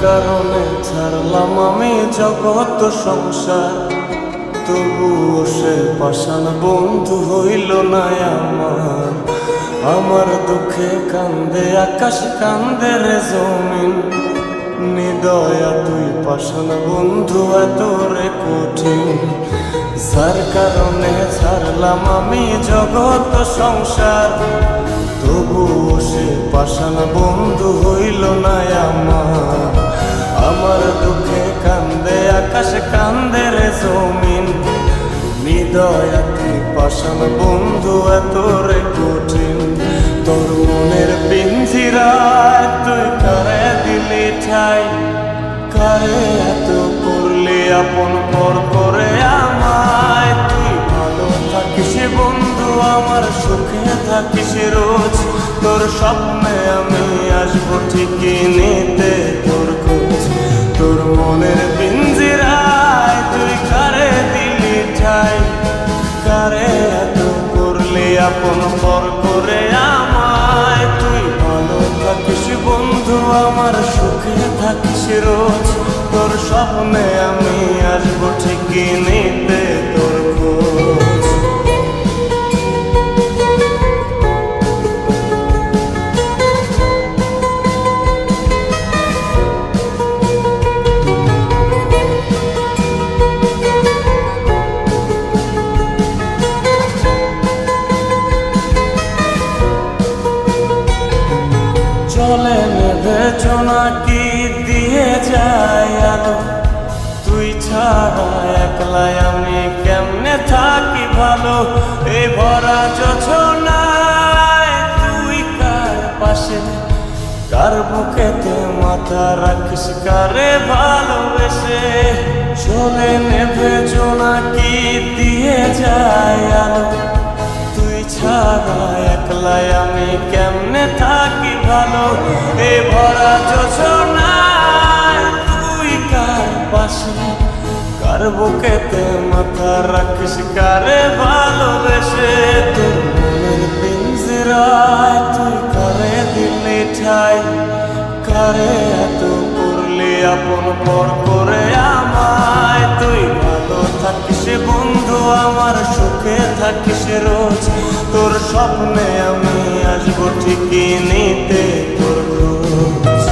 কারণে ছাড়লাম আমি জগৎ সংসার, তবুও সে পাষাণ বন্ধু হইল না আমার। আমার দুঃখে কান্দে আকাশ, কান্দে রে জমিন, নিদয়া তুই পাষাণ বন্ধু এত রে কঠিন। যার কারণে ছাড়লাম আমি জগৎ সংসার, তবুও সে পাষাণ বন্ধু হইল না আমার। আমার দুঃখে কান্দে আকাশ, কান্দে রে জমিন, নিদয়া তুই পাষাণ বন্ধু এত রে কঠিন। তোর মনের পিঞ্জিরায় তুই কারে দিলি ঠাই, কারে এত করলি আপন পর করে আমায়। তুই ভালো থাকিস বন্ধু আমার, সুখে থাকিস রোজ, তোর স্বপ্নে আমি আসবো ঠিকই নিতে তোর খোঁজ। তোর মনের পিঞ্জিরায় তুই কারে দিলি ঠাই, কারে এত করলি আপন পর করে আমায়। তুই ভালো থাকিস বন্ধু আমার, সুখে থাকিস রোজ, তোর স্বপ্নে আমি আসবো ঠিকই নিতে তোর খোঁজ। চলে নেবে জোনাকি দিয়ে যায় আলো, তুই ছাড়া একলাই আমি কেমনে থাকি ভালো। এই ভরা যোছনায় তুই কার পাশে, কার বুকেতে মাথা রাখিস কারে ভালোবেসে। চলে নেবে জোনাকি দিয়ে যায় আলো, তুই ছাড়া একলাই আমি কেমনে থাকি ভালো। এ ভরা যোছনায় তুই কার পাশে, কার বুকেতে মাথা রাখিস কারে ভালোবেসে। তোর মনের পিঞ্জিরায় তুই কারে দিলি ঠাই, কারে এত করলি আপন পর করে আমায়। তুই ভালো থাকিস বন্ধু আমার, সুখে থাকিস রোজ, তোর স্বপ্নে আমি আসবো ঠিকই নিতে তোর খোঁজ।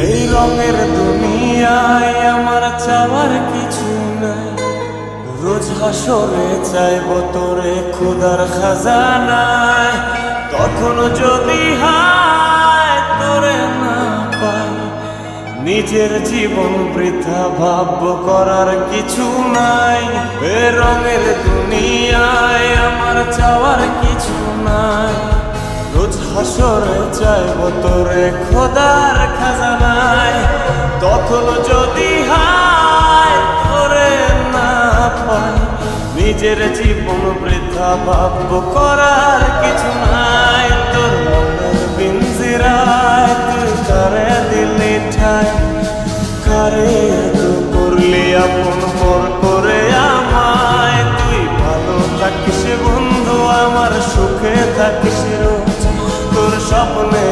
এই রঙের দুনিয়ায় আমার চাওয়ার কিছু নাই, রোজ হাসরে চাইব তোরে খোদার খাজানায়। তখন যদি হায় তোরে না পাই, নিজের জীবন বৃথা ভাব করার কিছু নাই। এ রঙের দুনিয়ায় আমার চাওয়ার কিছু নাই, রোজ হাসরে চাইব তোরে খোদার খাজানায়। তখন যদি হায় তোরে না পাই, নিজের জীবন বৃথা ভাব করার কিছু নাই। তোর মনের পিঞ্জিরায় তুই কারে দিলি ঠাই, কারে এত করলি আপন পর করে আমায়। তুই ভালো থাকিস বন্ধু আমার, সুখে থাকিস রোজ, তোর স্বপ্নে